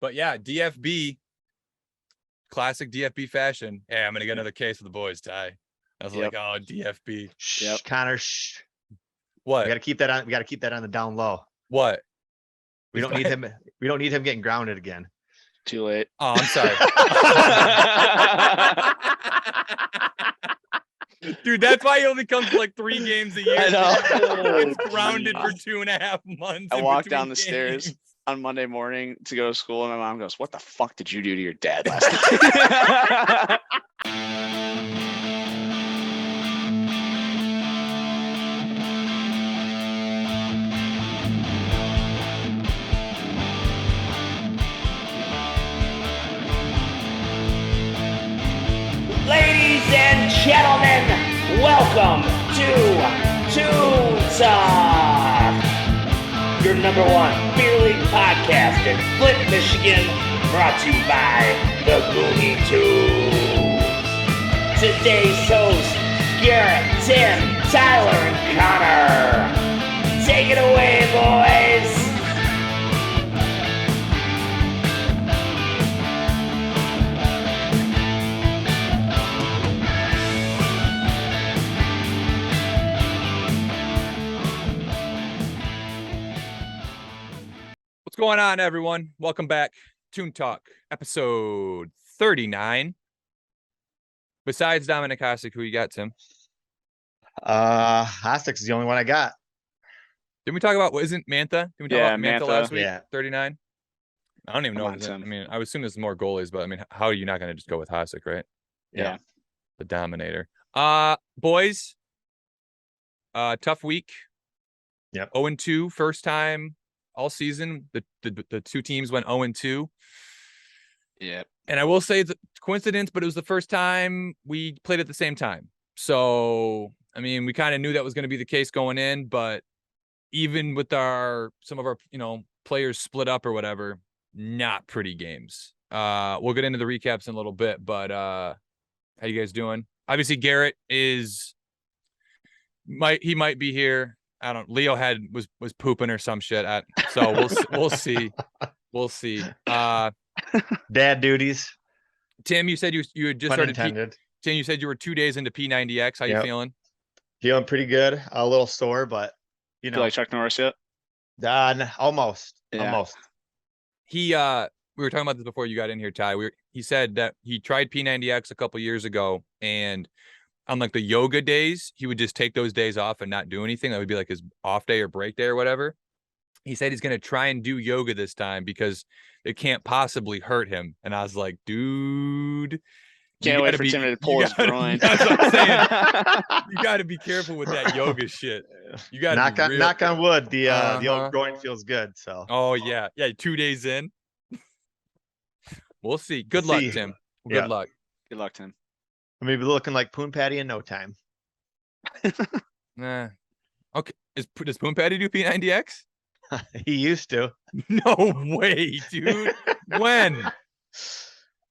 But yeah, DFB, classic DFB fashion. Hey, I'm gonna get another case of the boys, Ty. I was like, oh, DFB. Shh, Connor. Shh. What? We got to keep that on. We got to keep that on the down low. What? We don't need him. We don't need him getting grounded again. Too late. Oh, I'm sorry. Dude, that's why he only comes to like 3 games a year. I know. He gets grounded for 2.5 months. I walked down the stairs on Monday morning to go to school, and my mom goes, "What the fuck did you do to your dad last night?" Ladies and gentlemen, welcome to Toon Talk, your number 1 beer league podcast in Flint, Michigan, brought to you by the Gooney Tunes. Today's hosts, Garrett, Tim, Tyler, and Connor. Take it away, boys. What's going on, everyone? Welcome back. Toon Talk, episode 39. Besides Dominic Hasek, who you got, Tim? Hasek's the only one I got. Didn't we talk about, isn't Mantha? Did we talk about Mantha last week? Yeah. 39? I don't even know. I mean, I would assume there's more goalies, but I mean, how are you not going to just go with Hasek, right? Yeah. The Dominator. Boys, tough week. Yep. 0-2, first time all season. The two teams went 0-2. Yeah. And I will say it's a coincidence, but it was the first time we played at the same time. So, I mean, we kind of knew that was going to be the case going in, but even with some of our, players split up or whatever, not pretty games. We'll get into the recaps in a little bit, but how you guys doing? Obviously, Garrett he might be here. I don't. Leo was pooping or some shit. So we'll see. We'll see. Dad duties. Tim, you said you had just started. Tim, you said you were 2 days into P90X. How you feeling? Feeling pretty good. A little sore, but You like Chuck Norris yet? Almost. Yeah. Almost. We were talking about this before you got in here, Ty. He said that he tried P90X a couple years ago, and on like the yoga days, he would just take those days off and not do anything. That would be like his off day or break day or whatever. He said he's going to try and do yoga this time because it can't possibly hurt him. And I was like, dude, can't wait for Tim to pull his groin. That's what I'm saying. You got to be careful with that yoga shit. You got to knock on wood. The old groin feels good. So. Oh yeah. 2 days in. We'll see. Good luck, Tim. Good luck. Good luck, Tim. I may be looking like Poon Patty in no time. Nah. Okay. Does Poon Patty do P90X? He used to. No way, dude. When?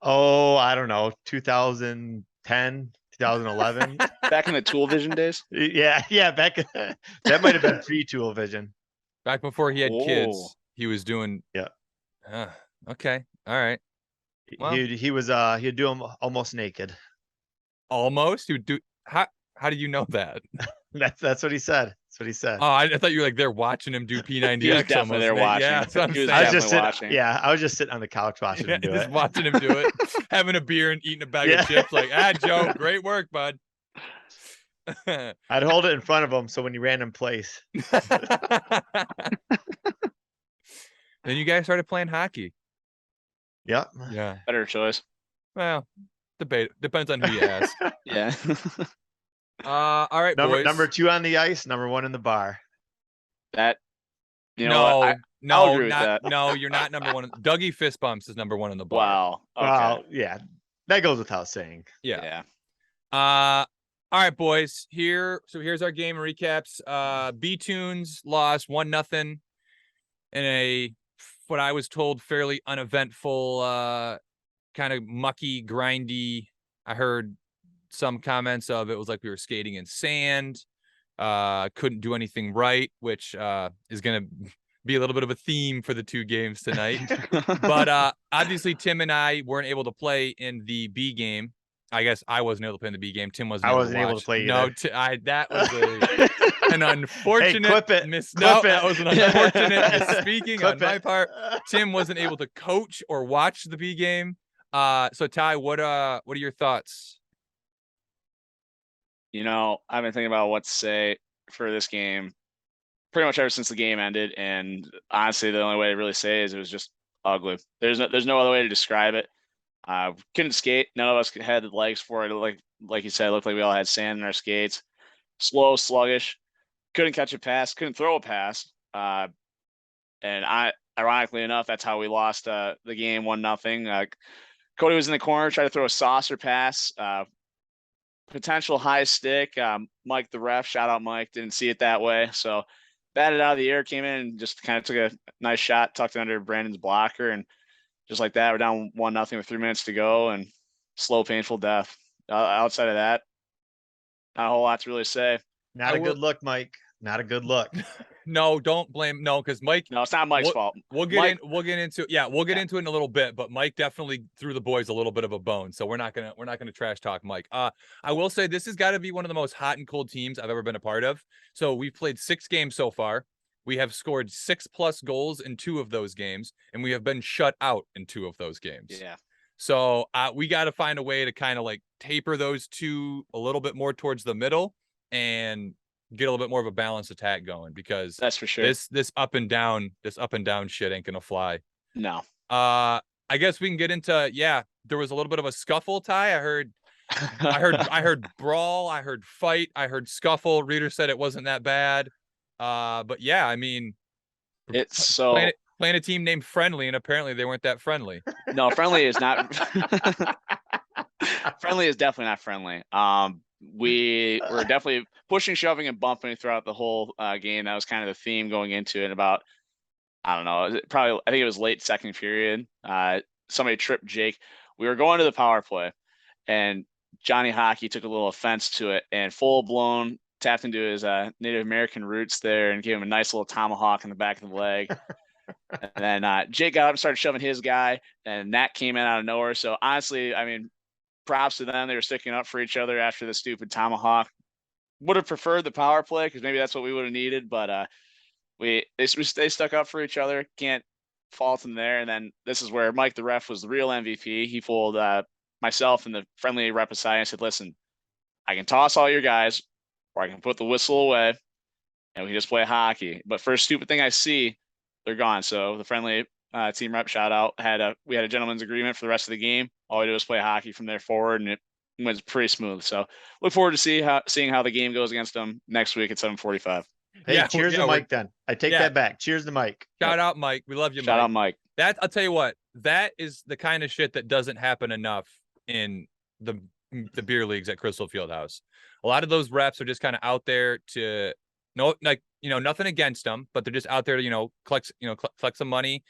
Oh, I don't know. 2010, 2011. Back in the Tool Vision days? Yeah. Back that might have been pre-Tool Vision. Back before he had kids, he was doing. Yeah. Okay. All right. Well, he'd do them almost naked. Almost? He would do. How do you know that? That's what he said. That's what he said. Oh, I thought you were like there watching him do P90X. He was definitely there watching. Yeah, that's what I'm saying. I was just sitting on the couch watching him do it. Watching him do it, having a beer and eating a bag of chips. Like, Joe, great work, bud. I'd hold it in front of him so when he ran in place. Then you guys started playing hockey. Yeah. Yeah. Better choice. Well, depends on who you ask. Yeah. All right, boys. Number 2 on the ice, number 1 in the bar. That, I'll agree with that. No, you're not number 1. Dougie Fist Bumps is number 1 in the bar. Wow. Okay. Well, yeah, that goes without saying. Yeah. All right, boys. Here's our game recaps. B-Tunes lost 1-0 in a, what I was told, fairly uneventful, kind of mucky, grindy. I heard some comments of it was like we were skating in sand, couldn't do anything right, which is going to be a little bit of a theme for the 2 games tonight. But obviously Tim and I weren't able to play in the B game. I guess I wasn't able to play in the B game. Tim wasn't. I able wasn't to able watch. to play No, either. that was an unfortunate clip it. miss. Clip No, it. that was an unfortunate misspeaking Clip on my it. part. Tim wasn't able to coach or watch the B game. So Ty, what are your thoughts? You know, I've been thinking about what to say for this game pretty much ever since the game ended, and honestly, the only way to really say is it was just ugly. There's no other way to describe it. Couldn't skate. None of us had the legs for it. Like you said, it looked like we all had sand in our skates. Slow, sluggish. Couldn't catch a pass. Couldn't throw a pass. And ironically enough, that's how we lost the game 1-0. Cody was in the corner, tried to throw a saucer pass. Potential high stick. Mike, the ref, shout out Mike, didn't see it that way. So batted out of the air, came in and just kind of took a nice shot, tucked it under Brandon's blocker. And just like that, we're down 1-0 with 3 minutes to go, and slow, painful death. Outside of that, not a whole lot to really say. Not a good look, Mike. Not a good look. No, don't blame. No, because Mike. No, it's not Mike's fault. We'll get into it in a little bit. But Mike definitely threw the boys a little bit of a bone. So we're not gonna trash talk Mike. I will say this has got to be one of the most hot and cold teams I've ever been a part of. So we've played 6 games so far. We have scored 6+ goals in 2 of those games, and we have been shut out in 2 of those games. Yeah. So we got to find a way to kind of like taper those 2 a little bit more towards the middle and get a little bit more of a balanced attack going, because that's for sure. This up and down shit ain't gonna fly. No. I guess we can get into, there was a little bit of a scuffle, Ty. I heard brawl, I heard fight, I heard scuffle. Reader said it wasn't that bad. But yeah, I mean, it's so playing a team named Friendly, and apparently they weren't that friendly. No, Friendly is not. Friendly is definitely not friendly. We were definitely pushing, shoving, and bumping throughout the whole game. That was kind of the theme going into it. About, I don't know, I think it was late second period. Somebody tripped Jake. We were going to the power play, and Johnny Hockey took a little offense to it and full blown tapped into his Native American roots there and gave him a nice little tomahawk in the back of the leg. And then Jake got up and started shoving his guy, and that came in out of nowhere. So honestly, I mean, props to them. They were sticking up for each other after the stupid tomahawk. Would have preferred the power play because maybe that's what we would have needed, but they stuck up for each other. Can't fault them there. And then this is where Mike, the ref, was the real MVP. He fooled myself and the Friendly rep aside and said, "Listen, I can toss all your guys, or I can put the whistle away, and we just play hockey. But first stupid thing I see, they're gone." So the Friendly team rep, shout out, we had a gentleman's agreement for the rest of the game. All we do is play hockey from there forward, and it went pretty smooth. So look forward to seeing how the game goes against them next week at 7:45. Hey, cheers to Mike then. I take that back. Cheers to Mike. Shout out Mike. We love you, Mike. Shout out Mike. I'll tell you what, that is the kind of shit that doesn't happen enough in the beer leagues at Crystal Fieldhouse. A lot of those reps are just kind of out there to nothing against them, but they're just out there to, collect some money,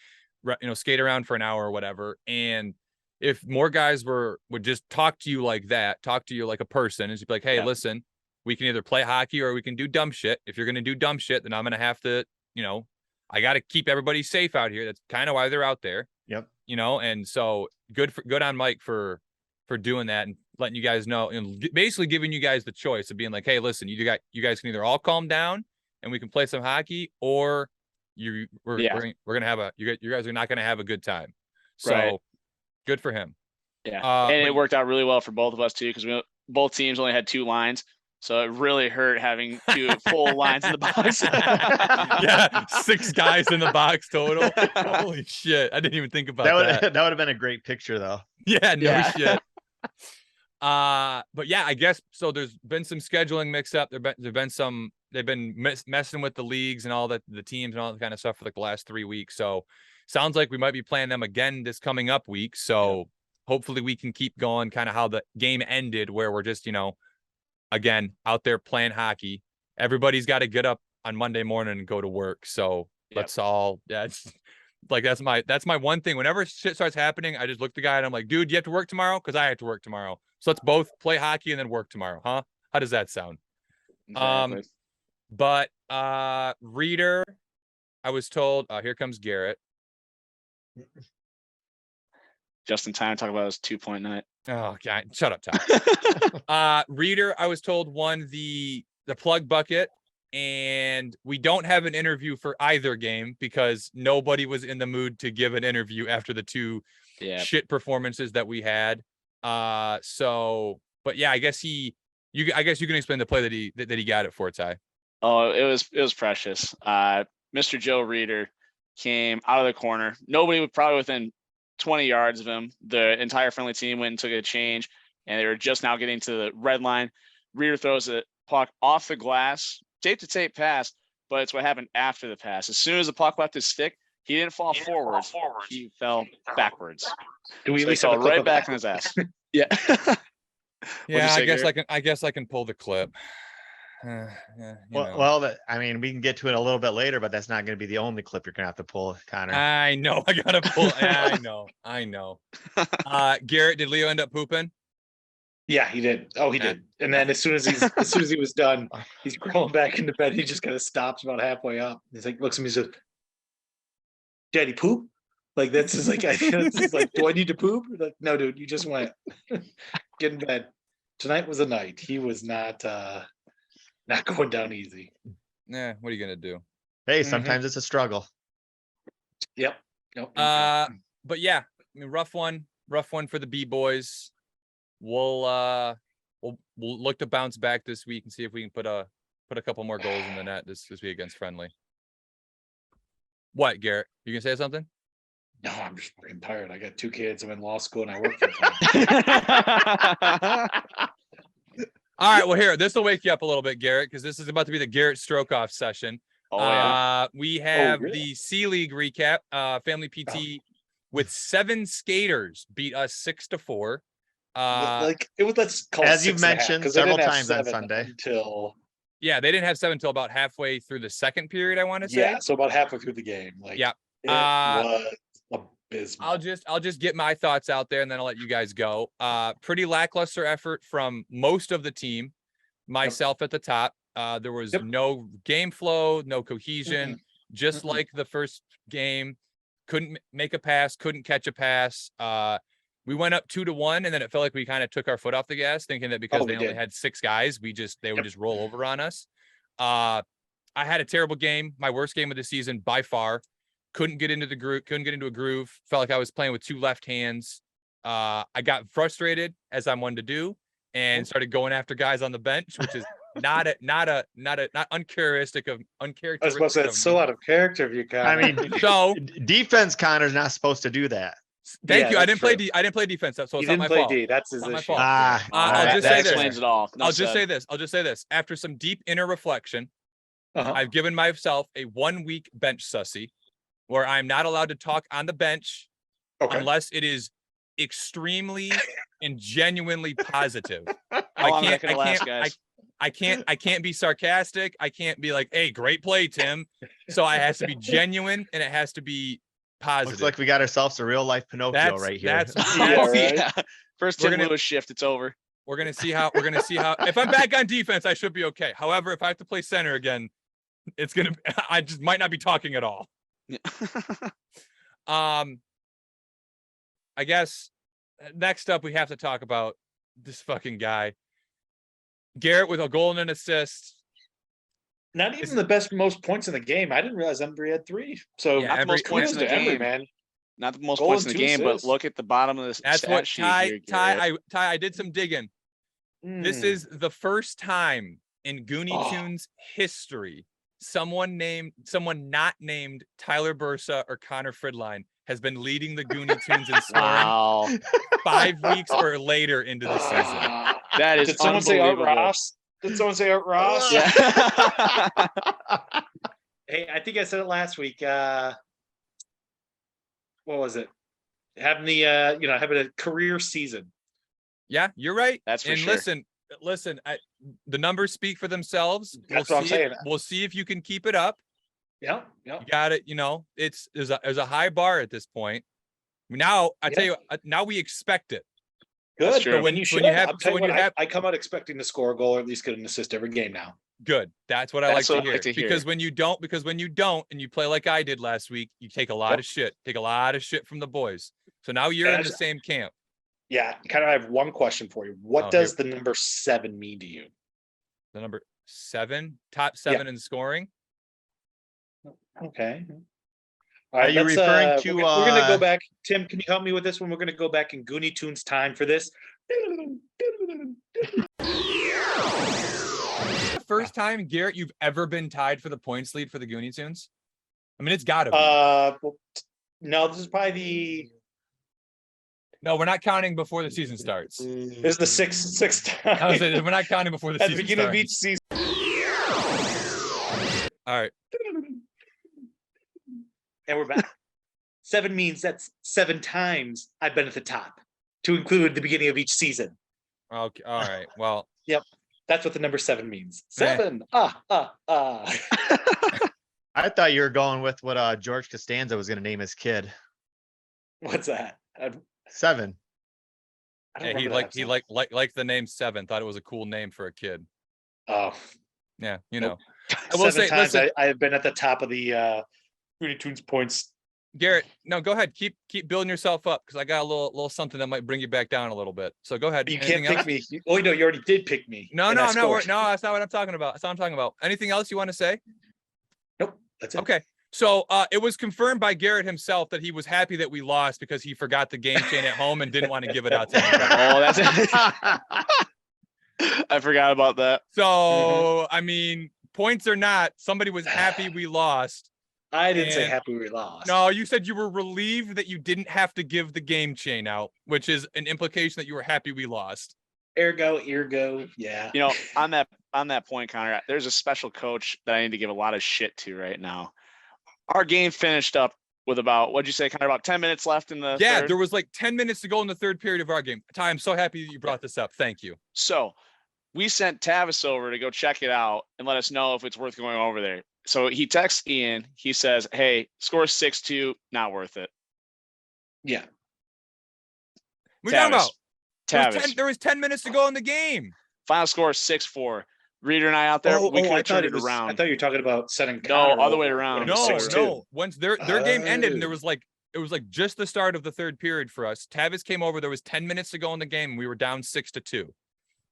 skate around for an hour or whatever. And if more guys would just talk to you like that, talk to you like a person, and just be like, "Hey, listen, we can either play hockey or we can do dumb shit. If you're going to do dumb shit, then I'm going to have to, I got to keep everybody safe out here." That's kind of why they're out there. Yep. And so good on Mike for doing that and letting you guys know, and basically giving you guys the choice of being like, "Hey, listen, you guys can either all calm down and we can play some hockey, or we're going to have you guys are not going to have a good time." So right. Good for him. Yeah. And it worked out really well for both of us too, because both teams only had 2 lines. So it really hurt having 2 full lines in the box. Yeah, 6 guys in the box total. Holy shit. I didn't even think about that. That would have been a great picture though. Yeah, shit. But yeah, I guess so. There's been some scheduling mix up. They've been messing with the leagues and all the teams and all that kind of stuff for like the last 3 weeks. So sounds like we might be playing them again this coming up week. So hopefully we can keep going kind of how the game ended, where we're just, again, out there playing hockey. Everybody's got to get up on Monday morning and go to work. So let's all, it's like, that's my one thing. Whenever shit starts happening, I just look at the guy and I'm like, "Dude, you have to work tomorrow?" Because I have to work tomorrow. So let's both play hockey and then work tomorrow. Huh? How does that sound? Exactly. But Reader, I was told, here comes Garrett. Just in time to talk about his 2-point night. Oh, God, shut up, Ty. Reader, I was told, won the plug bucket, and we don't have an interview for either game because nobody was in the mood to give an interview after the two shit performances that we had. But yeah, I guess you can explain the play that he got it for, Ty. Oh, it was precious. Mr. Joe Reader came out of the corner. Nobody was probably within 20 yards of him. The entire friendly team went and took a change, and they were just now getting to the red line. Reader throws a puck off the glass, tape-to-tape pass, but it's what happened after the pass. As soon as the puck left his stick, he didn't fall forwards. He fell backwards. Do we So he fell right back in his ass. Yeah. Yeah, I guess I can pull the clip. Well, I mean, we can get to it a little bit later, but that's not going to be the only clip you're going to have to pull, Connor. I know. I gotta pull. Yeah, I know. Garrett, did Leo end up pooping? Yeah, he did. Oh, he did. And then as soon as he was done, he's crawling back into bed. He just kind of stops about halfway up. He's like, looks at me, and says, "Daddy, poop." Like that's just like, do I need to poop? Like, no, dude, you just went. Get in bed. Tonight was a night. He was not going down easy. Yeah, what are you gonna do? Hey, sometimes it's a struggle. Yep. Nope. But yeah, I mean, rough one for the B boys. We'll look to bounce back this week and see if we can put a couple more goals in the net this week against Friendly. What, Garrett? You gonna say something? No, I'm just fucking tired. I got 2 kids. I'm in law school and I work full time. All right, well, here, this will wake you up a little bit, Garrett, because this is about to be the Garrett Stroke-off session. Oh, yeah. We have really? the C-League recap. Family PT with 7 skaters beat us 6-4. Like it was, let's call as it you've mentioned several times on Sunday. Yeah, they didn't have 7 until about halfway through the second period, I want to say. Yeah, so about halfway through the game. Like, yeah. It was abysmal. I'll just get my thoughts out there and then I'll let you guys go. Pretty lackluster effort from most of the team, myself at the top. There was no game flow, no cohesion, just like the first game. Couldn't make a pass, couldn't catch a pass. We went up 2-1, and then it felt like we kind of took our foot off the gas, thinking that because they only had 6 guys, they would just roll over on us. I had a terrible game, my worst game of the season by far. Couldn't get into a groove. Felt like I was playing with 2 left hands. I got frustrated, as I'm one to do, and started going after guys on the bench, which is not uncharacteristic of. I was supposed to say, it's so out of character of you, Connor. I mean, so defense, Connor's not supposed to do that. Thank you. I didn't play defense, so it's not my fault. That's his not my issue. fault. I'll just say explains it all. I'll just say this. After some deep inner reflection, I've given myself a 1-week bench sussy, where I'm not allowed to talk on the bench unless it is extremely and genuinely positive. I can't be sarcastic. I can't be like, "Hey, great play, Tim." So it has to be genuine and it has to be positive. Looks like we got ourselves a real life Pinocchio right here. First Tim Lewis shift, it's over. We're gonna see how if I'm back on defense, I should be okay. However, if I have to play center again, I just might not be talking at all. I guess next up we have to talk about this fucking guy. Garrett with a goal and an assist. Not even the most points in the game. I didn't realize Embry had 3. So not the most points in the game, man. Not the most points in the game, but look at the bottom of this. That's what Ty. I did some digging. This is the first time in Gooney Tunes history someone not named Tyler Bursa or Connor Fridline has been leading the Gooney Tunes in scoring 5 weeks or later into the season. That is Did someone say Art Ross? Did someone say Art Ross? Yeah. Hey, I think I said it last week. What was it? Having having a career season. Yeah, you're right. That's for and sure. Listen, the numbers speak for themselves. That's what I'm saying. We'll see if you can keep it up. Yeah. You got it. There's a high bar at this point. Now I tell you, now we expect it. Good. That's true. But I come out expecting to score a goal or at least get an assist every game now. Good. That's what I like That's to what I hear. like to hear. Because when you don't, and you play like I did last week, you take a lot of shit. Take a lot of shit from the boys. So now you're in the same camp. Yeah, kind of. I have one question for you. What Oh, does the number 7 mean to you? The number 7, top 7 in scoring. Okay. Are you referring to, We're gonna go back. Tim, can you help me with this one? We're gonna go back in Gooney Tunes time for this. The first time, Garrett, you've ever been tied for the points lead for the Gooney Tunes? I mean, it's gotta be. Well, no, this is probably No, we're not counting before the season starts. this is the sixth time. I was saying, we're not counting before the At the season beginning of starts. each season. All right. And we're back. 7 means that's 7 times I've been at the top, to include the beginning of each season. Okay. All right. Well, That's what the number 7 means. Eh. 7. I thought you were going with what George Costanza was going to name his kid. What's that? 7. I don't yeah, he remember that song. liked the name 7. Thought it was a cool name for a kid. Oh, Yeah, you Nope. know. I will 7 say, times listen, I have been at the top of the Gooney Tunes points. Garrett. No, go ahead. Keep building yourself up because I got a little something that might bring you back down a little bit. So go ahead. You Anything can't pick else? me. Oh no, you already did pick me. No, and no, I no, scored. no. That's not what I'm talking about. That's not what I'm talking about. Anything else you want to say? Nope, that's it. Okay. So it was confirmed by Garrett himself that he was happy that we lost because he forgot the game chain at home and didn't want to give it out to anybody. Oh, that's it. I forgot about that. So I mean, points or not, somebody was happy we lost. I didn't say And- happy we lost. No, you said you were relieved that you didn't have to give the game chain out, which is an implication that you were happy we lost. Ergo, yeah. You know, on that point, Connor, there's a special coach that I need to give a lot of shit to right now. Our game finished up with about, what'd you say, Connor, about 10 minutes left in the Yeah, third? there was like 10 minutes to go in the third period of our game. Ty, I'm so happy that you brought this up. Thank you. So we sent Tavis over to go check it out and let us know if it's worth going over there. So he texts Ian. He says, hey, score 6-2, not worth it. Yeah. What are you talking about? Tavis. There was 10 minutes to go in the game. Final score 6-4. Reader and I out there, we could I have thought turned it it was. I around. thought you were talking about setting. No, Connor other way over around. when it was No, 6-2. no. Once their game ended and Oh. it was like just the start of the third period for us. Tavis came over. There was 10 minutes to go in the game. And we were down 6-2.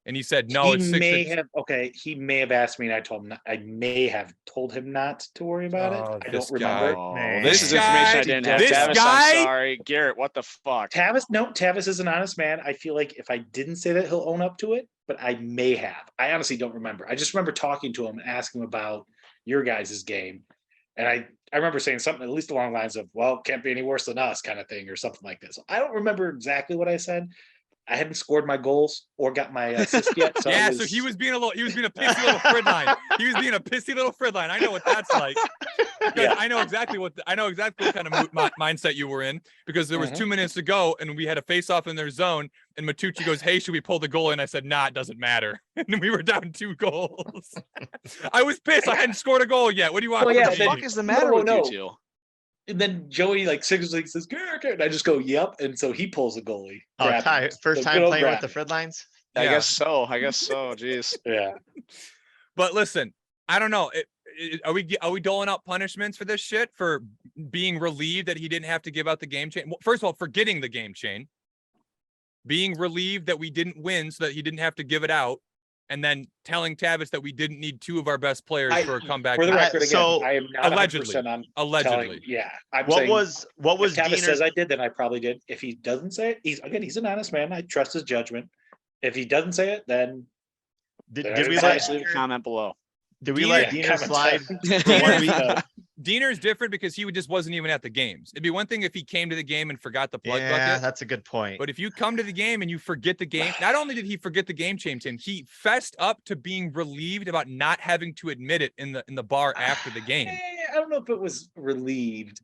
And he said, no, it's 6-2. He may have asked me, and I told him. I may have told him not to worry about Oh, it. I this don't guy. remember. Oh, Man. this This is information guy- I didn't have. this Tavis, guy- I'm sorry. Garrett, what the fuck? Tavis is an honest man. I feel like if I didn't say that, he'll own up to it, but I may have. I honestly don't remember. I just remember talking to him and asking him about your guys' game. And I remember saying something at least along the lines of, well, can't be any worse than us kind of thing or something like this. I don't remember exactly what I said. I hadn't scored my goals or got my assist yet. So Yeah, so he was being a pissy little Fridline. He was being a pissy little Fridline. I know what that's like. Because Yeah. I know exactly what kind of mindset you were in, because there was 2 minutes to go and we had a face off in their zone and Matucci goes, hey, should we pull the goal? And I said, nah, it doesn't matter. And we were down 2 goals. I was pissed. I hadn't scored a goal yet. What do you want? Well, from yeah, What me? the then- fuck is the matter No, with no. you two? And then Joey like signals, like says, "Garrett," and I just go, "Yep." And so he pulls a goalie. Oh, grab Ty, him. first So time good old playing with the grab. Fredlines? I Yeah. guess so. Jeez. Yeah. But listen, I don't know. Are we doling out punishments for this shit, for being relieved that he didn't have to give out the game chain? Well, first of all, for getting the game chain, being relieved that we didn't win so that he didn't have to give it out, and then telling Tavis that we didn't need 2 of our best players for a comeback. For the win. record, again, so, I am not allegedly. 100% on Allegedly. telling. Yeah. I'm What saying, was if Diener? Tavis says I did, then I probably did. If he doesn't say it, he's an honest man. I trust his judgment. If he doesn't say it, then Did There we it is. let Please leave a comment below. did we let Yeah, Diener comment slide? down. One week? No. Diener's different because he just wasn't even at the games. It'd be one thing if he came to the game and forgot the plug Yeah, bucket. that's a good point. But if you come to the game and you forget the game, not only did he forget the game chain, Tim, he fessed up to being relieved about not having to admit it in the bar after the game. I don't know if it was relieved.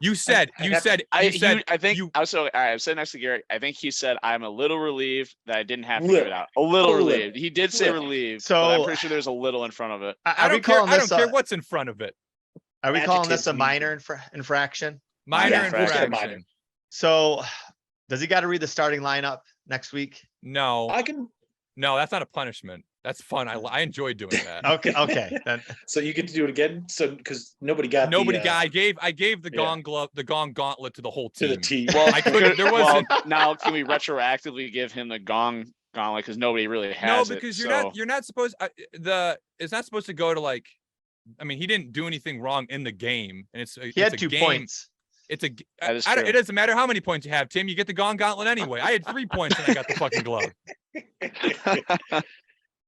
You said, I have- I think you- I'm so. All right, I'm sitting next to Garrett. I think he said, "I'm a little relieved that I didn't have to Little. give it out." A little A little. relieved. He did say Little. relieved, but I'm So- pretty sure there's a little in front of it. I Are we don't care. calling I this don't care a, what's in front of it. are we calling this Adjectives a mean minor infraction? Minor Yeah, infraction. minor. So does he got to read the starting lineup next week? No, I can. no, that's not a punishment. That's fun. I enjoyed doing that. Okay. Then So you get to do it again. So because nobody got I gave the gong glove, the gong gauntlet to the whole to team. the team. Well, I couldn't. There wasn't. Now can we retroactively give him the gong gauntlet because nobody really has No, because it. you're not supposed. It's not supposed to go to like. I mean, he didn't do anything wrong in the game, and he had 2 points. It's a. That is I don't, true. it doesn't matter how many points you have, Tim. You get the gong gauntlet anyway. I had 3 points and I got the fucking glove.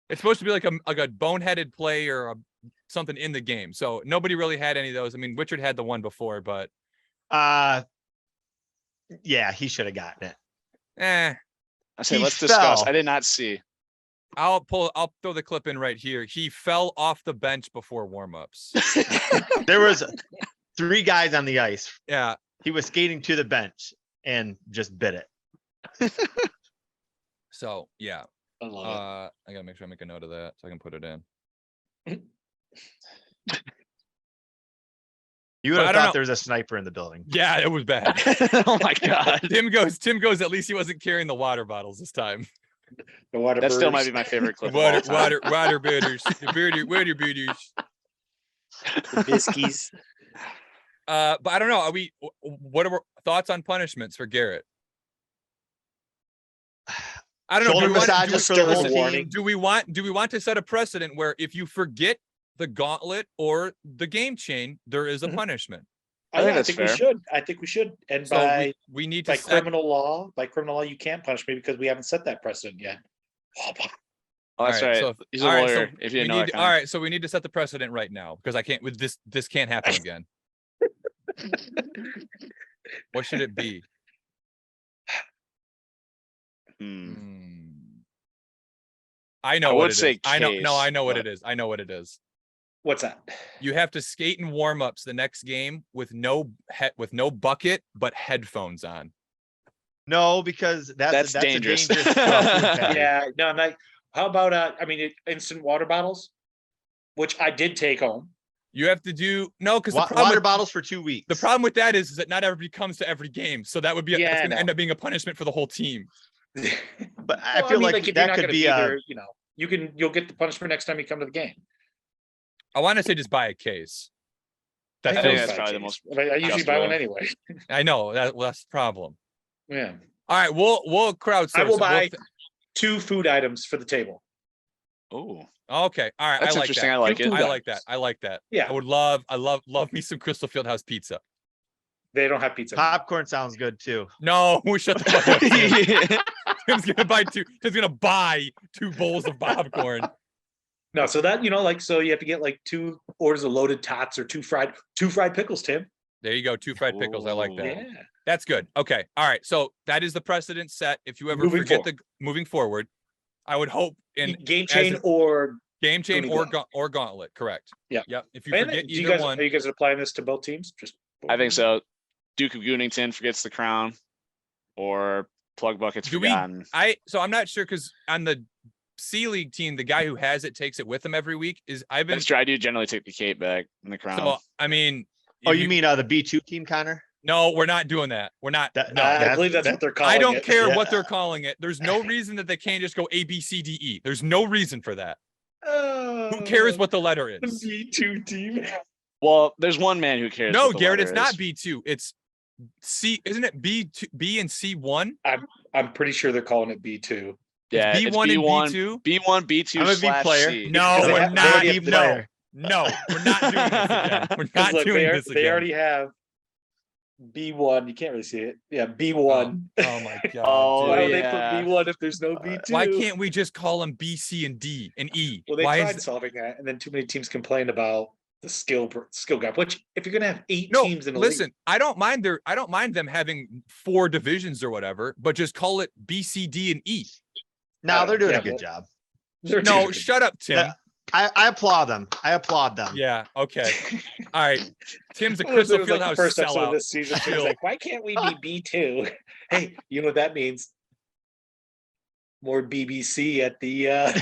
It's supposed to be like a boneheaded play or something in the game. So nobody really had any of those. I mean, Richard had the one before, but Yeah, he should have gotten it. I say He let's discuss. fell. I did not see. I'll throw the clip in right here. He fell off the bench before warmups. There was 3 guys on the ice. Yeah. He was skating to the bench and just bit it. So yeah. I love I gotta make sure I make a note of that so I can put it in. You But would I have don't thought know. there was a sniper in the building. Yeah, it was bad. Oh my god. Tim goes. At least he wasn't carrying the water bottles this time. the water. That still might be birds. my favorite clip. of all time. Water bitters. Water bitters. The Biskies. But I don't know. What are our thoughts on punishments for Garrett? I don't know. Shoulder Do we want- massages do- for the listen, whole team. Do we want to set a precedent where if you forget the gauntlet or the game chain, there is a Mhm. punishment? I think that's we fair. should. I think we should. And So by we need to by set, criminal law, you can't punish me because we haven't set that precedent yet. Oh, that's All right, right. so He's a all right, so lawyer. If you we didn't know need, that, all right, so we need to set the precedent right now because I can't with this. This can't happen again. What should it be? I know I what would it say is. I know. No, I case, know what but- it is. I know what it is. What's that? You have to skate in warm-ups the next game with no bucket but headphones on. No, because that's a dangerous. dangerous stuff. Yeah, no, I'm like, how about instant water bottles, which I did take home. You have to do no because the problem Water with, bottles for 2 weeks. the problem with that is that not everybody comes to every game, so that would be Yeah, that's I going to know. end up being a punishment for the whole team. But I Well, feel mean, like if you're that not could gonna be there, you'll get the punishment next time you come to the game. I want to say just buy a case. I That think feels, that's probably the most. I usually just buy one way. anyway. I know that's the problem. Yeah, All right, we'll crowdsource. I will it. buy 2 food items for the table. Oh, Okay, all right. that's I like interesting. that. I like Two it. food I like that. items. I like that. Yeah. I love me some Crystal Fieldhouse pizza. They don't have pizza. popcorn sounds good too. No, we shut the fuck up. Tim. Tim's gonna buy 2 bowls of popcorn. No, so that so you have to get like 2 orders of loaded tots or 2 fried pickles, Tim. There you go, 2 fried pickles. I like Ooh. that. Yeah. That's good. Okay. All right. So that is the precedent set. If you ever Moving forget forward. moving forward, I would hope in Game chain as or game chain Gooney or gauntlet. Correct. Yeah. Yep. If you And forget do you either guys one, are you guys applying this to both teams? Just I think so. Duke of Goonington forgets the crown, or Plug Bucket's do we? forgotten. So I'm not sure because on the C League team, the guy who has it takes it with him every week. I've been That's true. I do generally take the cape back and the crown. so I mean. Oh, if you mean the B2 team, Connor? No, we're not doing that. We're not. That- no. I believe that's what they're calling I don't it. care Yeah. what they're calling it. There's no reason that they can't just go A, B, C, D, E. There's no reason for that. Who cares what the letter is? B2 team? Well, there's one man who cares. No, what the Garrett, letter it's not is. B2. It's C, isn't it B2, B and C1? I'm pretty sure they're calling it B2. Yeah, It's it's B1 and B1, B2? B1, B2 I'm a B slash player. C. No, Because they we're have- they not. already have B No, player. no, we're not doing this again. We're 'Cause not look, doing this they again. already have B1. You can't really see it. Yeah, B1. Oh my god. Oh, Why dude. would yeah. they put B1 if there's no B2? Why can't we just call them B, C, and D and E? Well, they Why tried is solving that, and then too many teams complained about the skill gap. Which, if you're gonna have 8 no? teams in a Listen, I don't mind them having 4 divisions or whatever, but just call it B, C, D, and E. No, they're doing Yeah, a good well- job. league, No, shut up, Tim. Yeah. I applaud them. I applaud them. Yeah. Okay. All right. Tim's a Well, it Crystal was like the Fieldhouse first episode of sellout. this season. He was Still. like, "Why can't we be B2?" Hey, you know what that means? more BBC at the at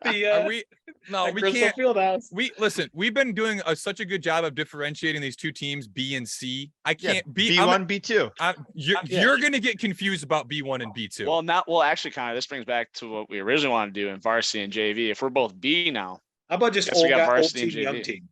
the Are we? No, at we Crystal can't. Fieldhouse. Listen. We've been doing such a good job of differentiating these two teams, B and C. I Yeah, can't be B1, B2. You're gonna get confused about B1 and B2. Well, actually, kind of. This brings back to what we originally wanted to do in varsity and JV. If we're both B now, How about just Guess we old, got old varsity and team, young JV. team?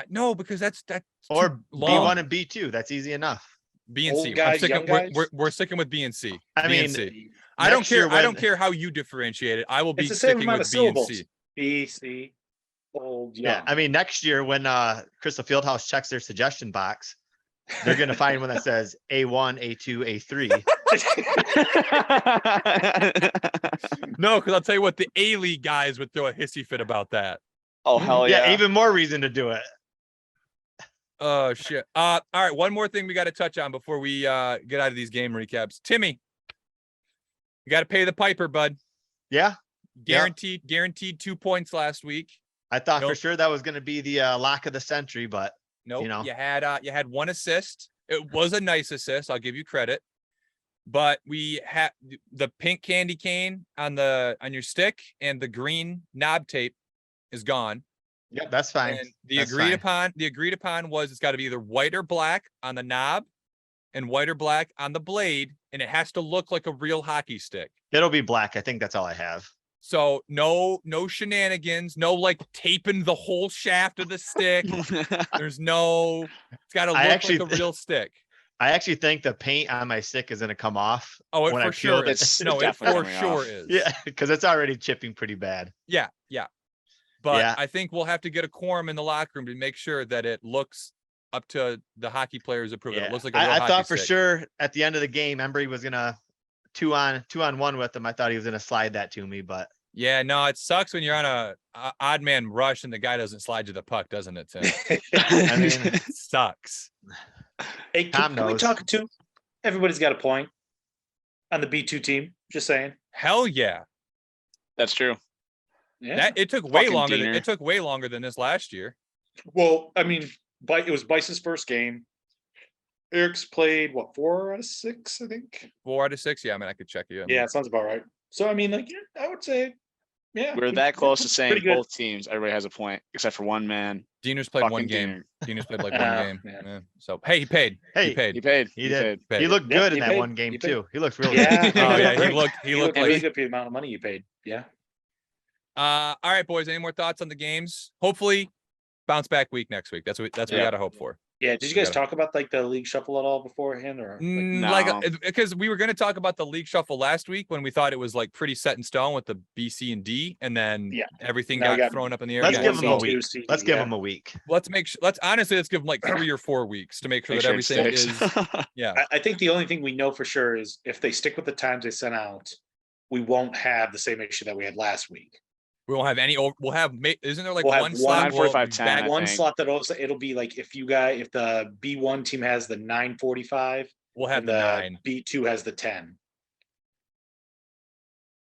No, because that's Or too long. B1 and B2. That's easy enough. B and Old C. I'm guys, sticking. young guys? We're sticking with B and C. I B and mean, C. I don't next year care. I don't when- care how you differentiate it. I will be It's the same sticking amount with of B and syllables. C. B, C, old, young. Yeah, I mean, next year when Crystal Fieldhouse checks their suggestion box, they're gonna find one that says A1, A2, A3. No, because I'll tell you what, the A League guys would throw a hissy fit about that. oh hell yeah! Yeah, even more reason to do it. Oh shit. All right. One more thing we got to touch on before we get out of these game recaps. Timmy, you got to pay the piper, bud. Yeah, Guaranteed 2 points last week. I thought for Nope. sure that was gonna be the lock of the century, but Nope. know. You had one assist. It was a nice assist. I'll give you credit. But we had the pink candy cane on your stick and the green knob tape is gone. yeah, that's fine. And the That's agreed upon was it's got to be either white or black on the knob and white or black on the blade, and it has to look like a real hockey stick. It'll be black. I think that's all I have. So no shenanigans, no like taping the whole shaft of the stick. There's no, it's got to look actually like a real stick. I actually think the paint on my stick is gonna come off. Oh, it when I for sure peeled it. is. It's No, it definitely for coming sure off. is. Yeah, because it's already chipping pretty bad. Yeah. But Yeah. I think we'll have to get a quorum in the locker room to make sure that it looks up to the hockey players' approval. Yeah. It looks like a real I hockey thought for stick. sure at the end of the game, Embry was gonna two on one with him. I thought he was gonna slide that to me, but Yeah, no, it sucks when you're on a odd man rush and the guy doesn't slide you the puck, doesn't it, Tim? I mean, It sucks. Hey, Tom can we knows. talk to? Everybody's got a point on the B2 team. Just saying. Hell yeah. That's true. Yeah. That it took way Fucking longer Diener. it took way longer than this last year. Well, I mean, it was Bice's first game. Eric's played what, 4 out of 6, I think. 4 out of 6. Yeah, I mean I could check you. Yeah, sounds about right. So I mean, like, yeah, I would say, yeah, We're that close to saying pretty good. both teams. Everybody has a point except for one man. Diener's played one Fucking game. Diener. Diener's played like one game. Yeah. Yeah. So hey, he paid. Hey, he paid. He paid. he did. paid. He looked Yeah, good he in that paid. one game He paid. too. He looked really Yeah. good. Oh yeah, Great. he looked He looked like really good for the amount of money you paid. Yeah. all right, boys. Any more thoughts on the games? Hopefully, bounce back week next week. That's what we Yeah. gotta hope for. Yeah. Did you guys talk about like the league shuffle at all beforehand, or? Like, No. Because we were going to talk about the league shuffle last week when we thought it was like pretty set in stone with the B, C, and D, and then Yeah. everything Now we got got- thrown up in the air. Let's again. give him a So week. C, Let's give yeah. him a week. let's give them like 3 or 4 weeks to make sure Make that sure it everything is. sticks. Yeah, I think the only thing we know for sure is if they stick with the times they sent out, we won't have the same issue that we had last week. we won't have any. We'll have. Isn't there like We'll have one slot? 9:45, 10, back- I One think. slot that also it'll be like if the B1 team has the 9:45 We'll have and the the 9. B2 has the 10.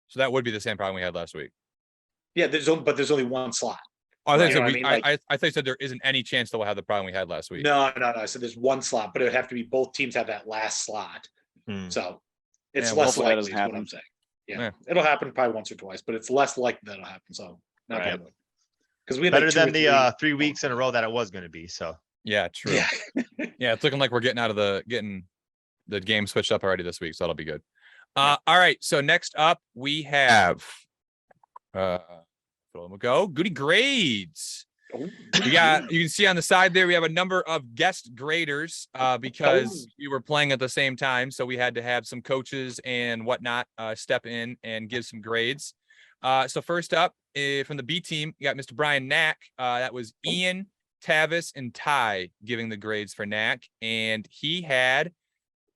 So that would be the same problem we had last week. Yeah, there's only one slot. Oh, I Right. think You know what I mean? Like- I thought you said there isn't any chance that we'll have the problem we had last week. No. I said there's one slot, but it would have to be both teams have that last slot. Hmm. So it's Yeah, less hopefully that likely doesn't is what I'm happen. saying. Yeah. Yeah. It'll happen probably once or twice, but it's less likely that'll happen. So not Right. good. Because we had Better like 2 or than the 3 weeks in a row that it was going to be. So Yeah, true. Yeah. Yeah, it's looking like we're getting the game switched up already this week, so that'll be good. All right, so next up we have we'll go Gooney Grades. You can see on the side there we have a number of guest graders because we were playing at the same time, so we had to have some coaches and whatnot step in and give some grades. So first up from the B team, you got Mr. Brian Knack. That was Ian, Tavis, and Ty giving the grades for Knack, and he had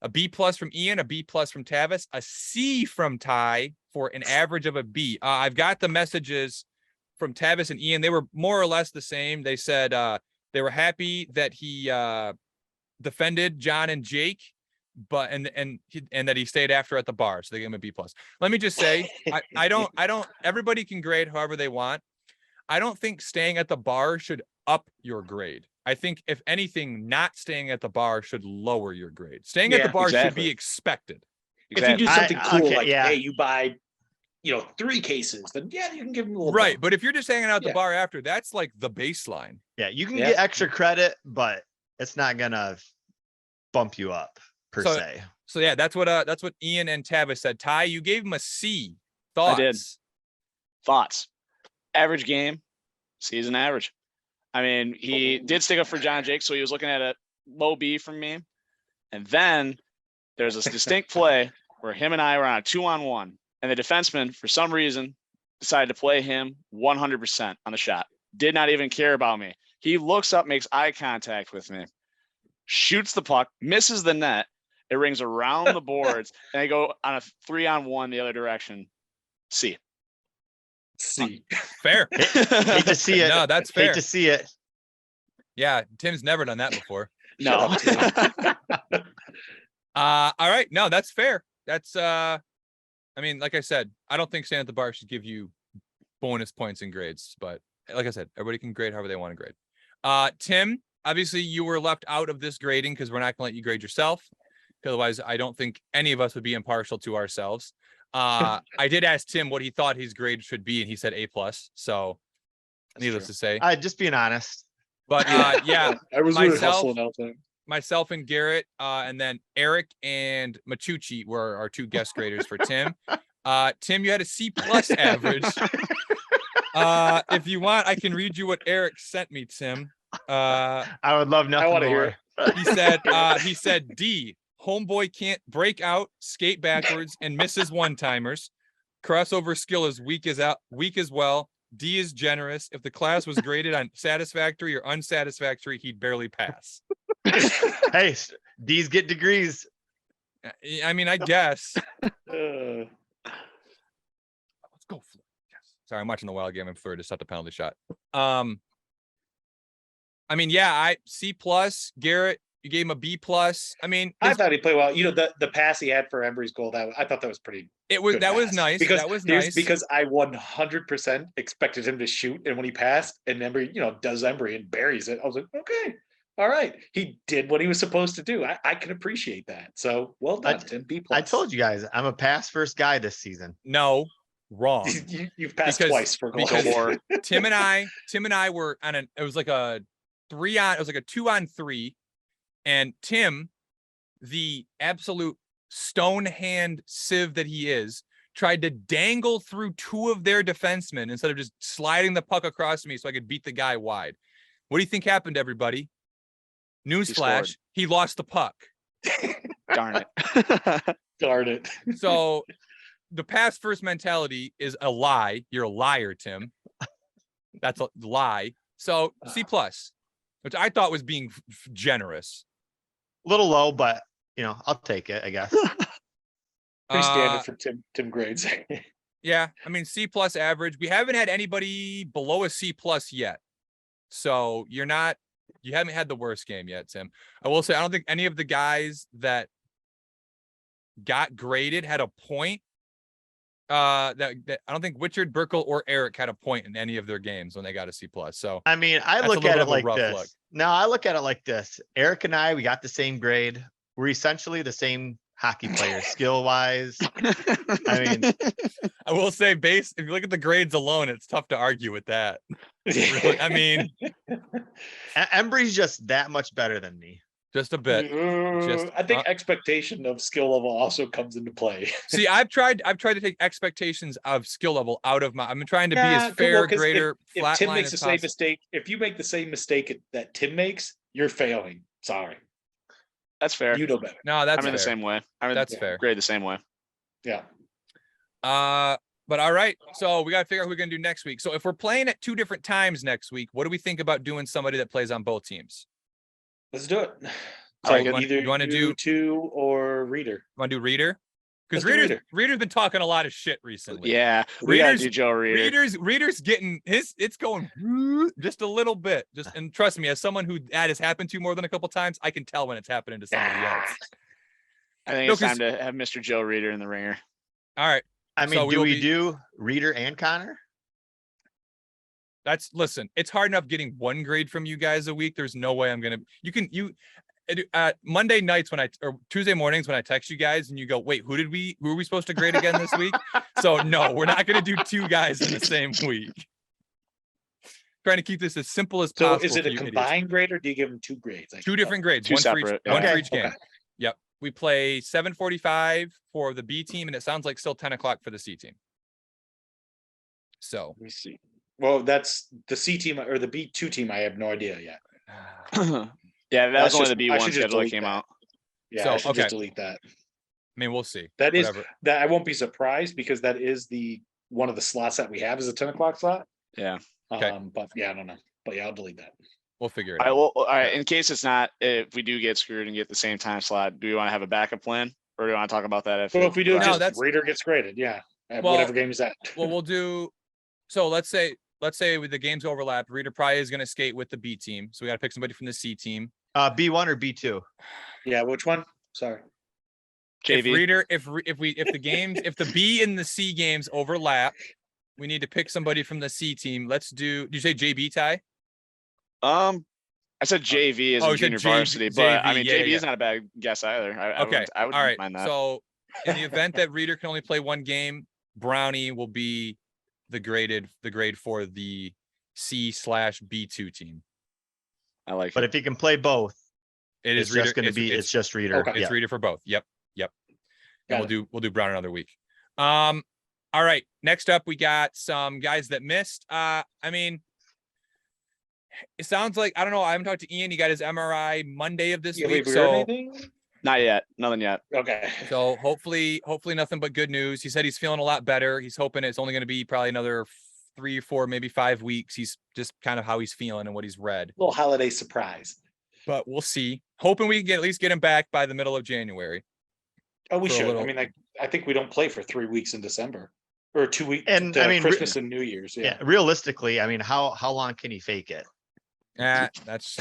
a B+ from Ian, a B+ from Tavis, a C from Ty for an average of a B. I've got the messages from Tavis and Ian. They were more or less the same. They said they were happy that he defended John and Jake, but and that he stayed after at the bar, so they gave him a B+. Let me just say, I don't. Everybody can grade however they want. I don't think staying at the bar should up your grade. I think if anything, not staying at the bar should lower your grade. Staying at the Yeah, bar should exactly. be expected. If you do something I- cool, okay, like, yeah. hey, you buy, 3 cases, then yeah, you can give them a little Right. bump. But if you're just hanging out at the Yeah. bar after, that's like the baseline. Yeah, you can Yeah. get extra credit, but it's not gonna bump you up per So- se. So yeah, that's what Ian and Tavis said. Ty, you gave him a C. I Thoughts? did. Thoughts. Average game, season average. I mean, he did stick up for John Jake, so he was looking at a low B from me. And then there's this distinct play where him and I were on a 2-on-1, and the defenseman, for some reason, decided to play him 100% on the shot. Did not even care about me. He looks up, makes eye contact with me, shoots the puck, misses the net. It rings around the boards, and I go on a 3-on-1 the other direction. C. See, Fair. Hate to see it. No, that's fair. Hate to see it. Yeah, Tim's never done that before. No. All right. No, that's fair. That's I mean, like I said, I don't think staying at the bar should give you bonus points and grades, but like I said, everybody can grade however they want to grade. Tim, obviously you were left out of this grading because we're not gonna let you grade yourself. Otherwise, I don't think any of us would be impartial to ourselves. I did ask Tim what he thought his grade should be, and he said A+. So needless to say. Just being honest. But yeah, I was really myself- hustling out there. myself and Garrett, and then Eric and Machucci were our 2 guest graders for Tim. Tim, you had a C+ average. If you want, I can read you what Eric sent me, Tim. I would love nothing wanna hear more. it. He said D, homeboy can't break out, skate backwards, and misses one-timers. Crossover skill is weak as well. D is generous. If the class was graded on satisfactory or unsatisfactory, he'd barely pass. Hey, D's get degrees. I mean, I guess. Uh, Let's go. Fleur. Yes. Sorry, I'm watching the Wild game. I'm Fleur to set the penalty shot. I mean, yeah, C+. Garrett, you gave him a B+. I mean, I thought he played well. The pass he had for Embry's goal, I thought that was pretty. that good was pass. nice. Because That was here's- nice. Because I 100% expected him to shoot, and when he passed, and Embry, does Embry and buries it, I was like, okay, all right, he did what he was supposed to do. I can appreciate that. So well done, Tim. B+. I told you guys, I'm a pass first guy this season. No, wrong. You've passed Because- twice for goal. because- Tim and I were on it was like a 2-on-3, and Tim, the absolute stone hand sieve that he is, tried to dangle through 2 of their defensemen instead of just sliding the puck across to me so I could beat the guy wide. What do you think happened, everybody? Newsflash, he lost the puck. Darn it. Darn it. So the pass first mentality is a lie. You're a liar, Tim. That's a lie. So C+, which I thought was being generous. A little low, but I'll take it, I guess. Pretty standard for Tim grades. Yeah, I mean C+ average. We haven't had anybody below a C+ yet. So you haven't had the worst game yet, Tim. I will say I don't think any of the guys that got graded had a point. That I don't think Richard, Burkle, or Eric had a point in any of their games when they got a C+. So I mean, I That's a look little at bit it of a like rough this. look. No, I look at it like this. Eric and I, we got the same grade. We're essentially the same hockey players, skill wise. I mean, I will say, if you look at the grades alone, it's tough to argue with that. Really, I mean, Embry's just that much better than me. just a bit. Just- I think expectation of skill level also comes into play. See, I've tried to take expectations of skill level out of I'm trying to be Yeah, as fair, well, 'cause greater, If flat Tim line makes as the same possible. mistake, if you make the same mistake that Tim makes, you're failing. Sorry, That's fair. you know better. No, that's I'm in the fair. same way. That's fair. Grade the same way. Yeah. But all right. So we got to figure out who we're going to do next week. So if we're playing at 2 different times next week, what do we think about doing somebody that plays on both teams? Let's do it. So Like you either wanna do 2 or Reader. Want to do Reader? Because Let's do Reader's been talking a lot of shit recently. Yeah, we gotta Readers- do Joe Reader. Reader's getting it's going just a little bit. And trust me, as someone who that has happened to more than a couple times, I can tell when it's happening to somebody else. I think No, it's 'cause- time to have Mr. Joe Reader in the ringer. All right. I mean, So we do will we be- do Reader and Connor? Listen, it's hard enough getting 1 grade from you guys a week. There's no way I'm gonna Monday nights or Tuesday mornings when I text you guys and you go, wait, who were we supposed to grade again this week? So no, we're not going to do 2 guys in the same week. Trying to keep this as simple as So possible. is it for a you combined grade or do you give them 2 grades? 2 different grades, Two one for each, separate, one for okay, each game. okay. Yep. We play 7:45 for the B team, and it sounds like still 10 o'clock for the C team. So Let me see. Well, that's the C team or the B2 team. I have no idea yet. Yeah, that was That's only just- the I B1 should just schedule that delete came that. out. Yeah, So, I should okay. just delete that. I mean, we'll see. That is Whatever. that I won't be surprised because that is one of the slots that we have is a 10 o'clock slot. Yeah. Okay. But yeah, I don't know. But yeah, I'll delete that. We'll figure it All right, out. well, all right. In case it's not, if we do get screwed and get the same time slot, do we want to have a backup plan, or do you want to talk about that? Well, if we do No, just that's- Raider gets graded, yeah. At Well, whatever game is that. Well, we'll do. So let's say with the games overlap, Reader probably is going to skate with the B team. So we got to pick somebody from the C team. B1 or B2? Yeah, which one? Sorry. If JV. Reader, if the B and the C games overlap, we need to pick somebody from the C team. Let's do. Did you say JB Ty? I said JV as Oh, a you said junior JV varsity, but I mean yeah, JV yeah. is not a bad guess either. I Okay. wouldn't All right. mind that. So in the event that Reader can only play one game, Brownie will be the grade for the C/B2 team. I like But it. if he can play both, It it's is Reader. just going to be, it's just Reader. Okay. It's Yeah. Reader for both. Yep. And Got we'll do Brown another week. All right. Next up, we got some guys that missed. I mean, it sounds like, I don't know. I haven't talked to Ian. He got his MRI Monday of this Yeah, week. we heard So, anything? Not yet. Nothing yet. Okay. so hopefully nothing but good news. He said he's feeling a lot better. He's hoping it's only going to be probably another 3, 4, maybe 5 weeks. He's just kind of how he's feeling and what he's read, Little holiday surprise. but we'll see. Hoping we can at least get him back by the middle of January. Oh, we For a should. little- I mean, I think we don't play for 3 weeks in December or 2 weeks. And, I mean, Christmas and New Year's. Yeah. Yeah. Realistically, I mean, how long can he fake it? That's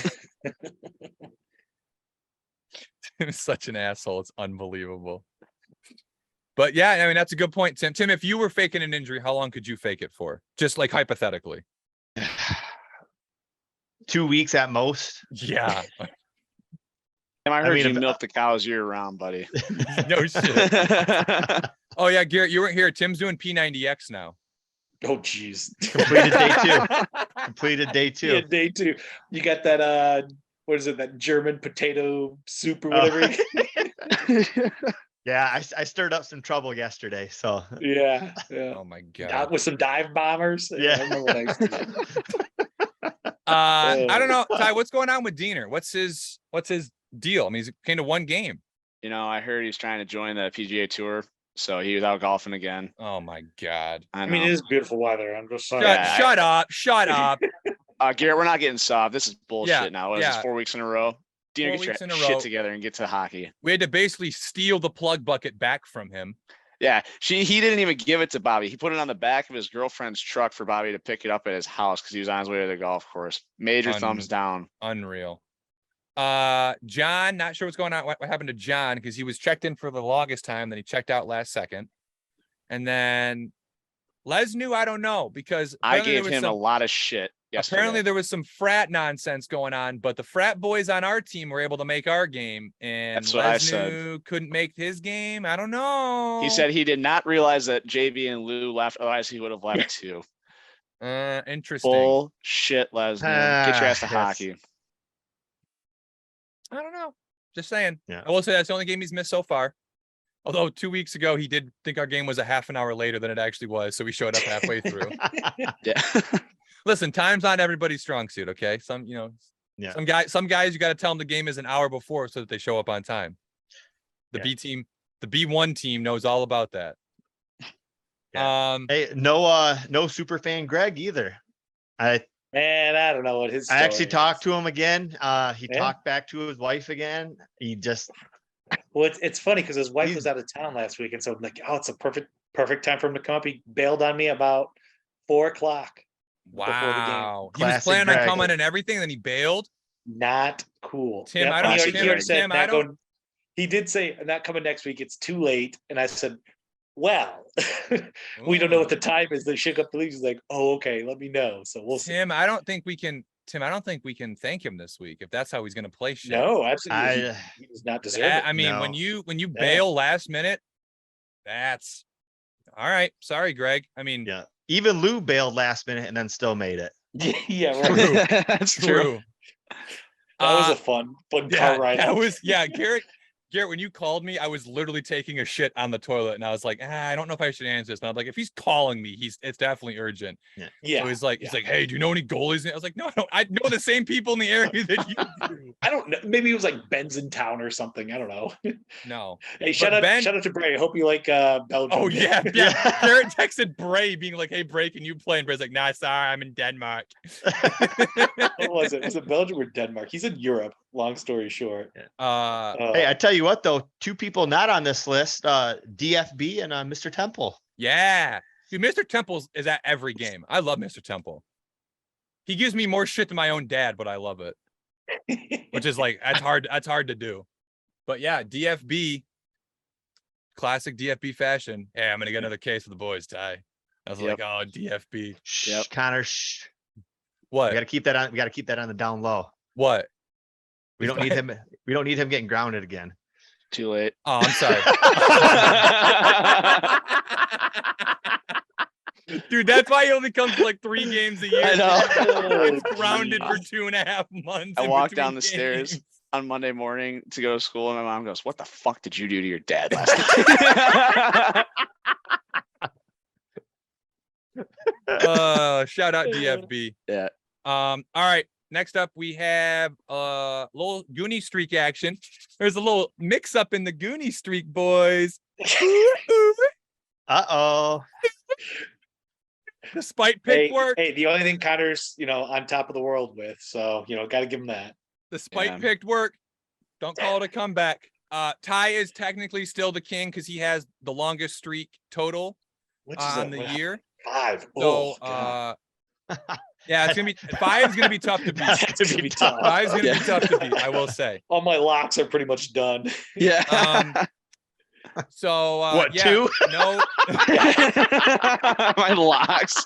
such an asshole. It's unbelievable. But yeah, I mean, that's a good point, Tim. Tim, if you were faking an injury, how long could you fake it for? Just like hypothetically. 2 weeks at most. Yeah. Tim, I heard mean, you if- milk the cows year round, buddy. No shit. Oh yeah, Garrett, you weren't here. Tim's doing P90X now. Oh, geez. Completed day 2. Completed day 2. Yeah, day 2. You got that, what is it? That German potato soup or Oh. whatever. Yeah, I stirred up some trouble yesterday. So Yeah. Yeah. Oh my god. With some dive bombers. Yeah. I remember when I used to do that. I don't know, Ty. What's going on with Diener? What's his deal? I mean, he's came to one game. You know, I heard he's trying to join the PGA Tour, so he was out golfing again. Oh my god. I mean, it is beautiful weather. I'm just saying. Yeah, Shut up. Shut up. Garrett, we're not getting soft. This is bullshit Yeah, now. What is yeah. this, 4 weeks in a row? Diener, 4 get weeks in your a row. shit together and get to hockey. We had to basically steal the plug bucket back from him. Yeah, he didn't even give it to Bobby. He put it on the back of his girlfriend's truck for Bobby to pick it up at his house because he was on his way to the golf course. Major thumbs down. Unreal. John, not sure what's going on. What happened to John? Because he was checked in for the longest time, then he checked out last second. And then Les knew, I don't know, because I apparently gave there was him a lot of shit yesterday. apparently there was some frat nonsense going on, but the frat boys on our team were able to make our game, and That's what I Les said. knew couldn't make his game. I don't know. He said he did not realize that JB and Lou left, otherwise he would have left too. Interesting. Bullshit, Les. Man. Get your ass to Yes. hockey. I don't know. Just saying. Yeah. I will say that's the only game he's missed so far. Although 2 weeks ago he did think our game was a half an hour later than it actually was, so we showed up halfway through. Yeah. Listen, time's not everybody's strong suit, okay? Some Yeah. some guys you got to tell them the game is an hour before so that they show up on time. The Yeah. B team, the B1 team knows all about that. Yeah. Hey, no super fan Greg either. Man, I don't know what his. I actually story is. talked to him again. He Yeah. talked back to his wife again. He just Well, it's funny because his wife He's- was out of town last week, and so I'm like, oh, it's a perfect time for him to come up. He bailed on me about 4:00. Before the game. Wow. He was Classic planning on Greg. coming and everything, then he bailed. Not cool. Tim, Yep, I don't- he already- Tim, he already said Tim, I not don't- going- He did say not coming next week. It's too late, and I said, well, we don't know what the time is. They shook up the leaves. He's like, oh, okay, let me know. So we'll see. Tim, I don't think we can Tim, I don't think we can thank him this week if that's how he's going to play shit. No, absolutely. I He does not deserve Yeah, it. I mean, No. when you bail last minute, that's all right. Sorry, Greg. I mean, yeah. Even Lou bailed last minute and then still made it. Yeah, right. That's true. That was Uh, a fun Yeah, car ride. that up. was Garrett, when you called me, I was literally taking a shit on the toilet, and I was like, I don't know if I should answer this. And I'm like, if he's calling me, it's definitely urgent. Yeah. So he's like, hey, do you know any goalies? I was like, no, I don't. I know the same people in the area that you do. I don't know. Maybe it was like Ben's in town or something. I don't know. No. Hey, shout Ben- out to Bray. I hope you like Belgium. Oh yeah. Garrett texted Bray being like, hey, Bray, can you play? And Bray's like, nah, sorry, I'm in Denmark. What was it? Was it Belgium or Denmark? He's in Europe. Long story short. Hey, I tell you what though, two people not on this list, DFB and Mr. Temple. Yeah. Dude, Mr. Temple is at every game. I love Mr. Temple. He gives me more shit than my own dad, but I love it. Which is like, that's hard to do. But yeah, DFB, classic DFB fashion. Hey, I'm gonna get another case of the boys, Ty. I was like, oh, DFB. Shh, Connor, shh. What? We gotta keep that on the down low. What? We don't need him. We don't need him getting grounded again. Too late. Oh, I'm sorry. Dude, that's why he only comes to like 3 games a year. I know. It's grounded for 2.5 months. I in walked between down the stairs games. on Monday morning to go to school, and my mom goes, "What the fuck did you do to your dad last night?" Shout out DFB. Yeah. All right. Next up, we have little Gooney Streak action. There's a little mix up in the Gooney Streak, boys. Uh-oh. The spite pick work. Hey, the only thing Connor's, on top of the world with. So, got to give him that. The spite picked work. Don't call it a comeback. Ty is technically still the king because he has the longest streak total Which is on the year. 5. So, God. yeah, it's gonna be 5 is gonna be tough to beat. That's gonna be tough. 5 is gonna be tough to beat. I will say. All my locks are pretty much done. Yeah. So What, yeah, 2? no. My locks.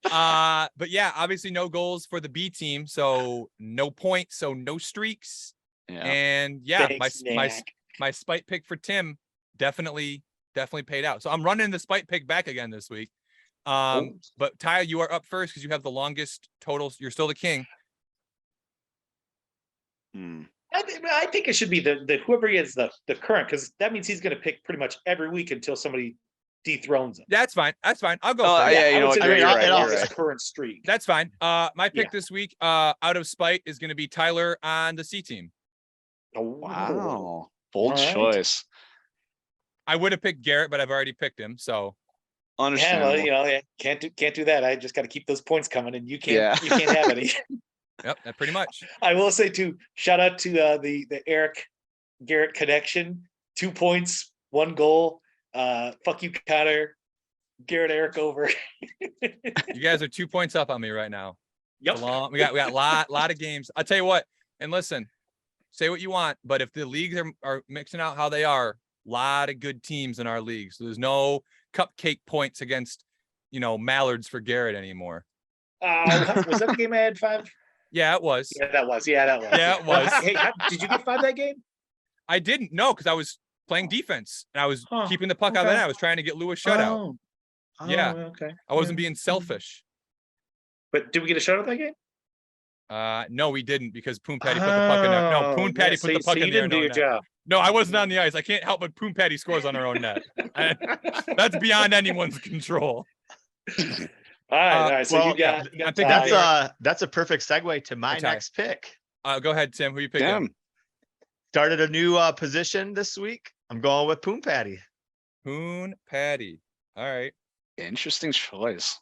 But yeah, obviously no goals for the B team, so no points, so no streaks. Yeah. And yeah, Thanks, my Knack. my spite pick for Tim definitely paid out. So I'm running the spite pick back again this week. But Ty, you are up first because you have the longest totals. You're still the king. I think it should be the whoever he is the current, because that means he's going to pick pretty much every week until somebody dethrones him. That's fine. I'll go. Oh, first. yeah, you know what? You're You're right. off You're his right. current streak. That's fine. My pick Yeah. this week, out of spite, is going to be Tyler on the C team. Oh, Wow. Bold All right. choice. I would have picked Garrett, but I've already picked him. So Yeah, Understandable. well, can't do that. I just got to keep those points coming, and you can't Yeah. you can't have any. yep, that pretty much. I will say too, shout out to the Eric Garrett connection. 2 points, 1 goal. Fuck you, Connor. Garrett Eric over. You guys are 2 points up on me right now. Yep. It's a long- we got lot of games. I'll tell you what. And listen, say what you want, but if the leagues are mixing out how they are, lot of good teams in our league. So there's no cupcake points against, mallards for Garrett anymore. Was that the game I had 5? Yeah, it was. Yeah, that was. Yeah, it was. Hey, did you get 5 that game? I didn't know because I was playing defense and I was Huh, keeping the puck out of the okay. net. I was trying to get Lou a shutout. Yeah. Okay. I wasn't being selfish. But did we get a shutout that game? No, we didn't because Poon Patty put the puck in there. No, Poon Patty put the puck in there. You didn't do your job. No, I wasn't on the ice. I can't help but Poon Patty scores on her own net. That's beyond anyone's control. All right. So well, you got. I think That's a perfect segue to my Ty. next pick. Go ahead, Tim. Who you picking? Damn. Started a new position this week. I'm going with Poon Patty. Poon Patty. All right. Interesting choice.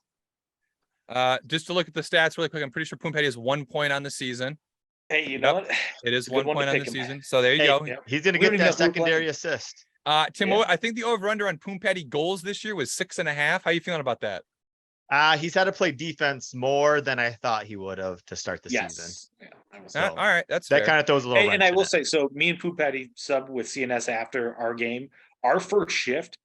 Just to look at the stats really quick, I'm pretty sure Poon Patty has 1 point on the season. Hey, you know Yep. what? It is It's a good 1 one to point on the pick him. season. So there you Hey, go. Yeah. He's gonna We get don't even that know who we're secondary playing. assist. Tim, Yeah. I think the over/under on Poon Patty goals this year was 6.5. How you feeling about that? He's had to play defense more than I thought he would have to start the season. Yes. Yeah, I was- So, all right, that's That fair. kind of throws a little. And wrench I in will it. say, so me and Poop Patty subbed with CNS after our game. Our first shift,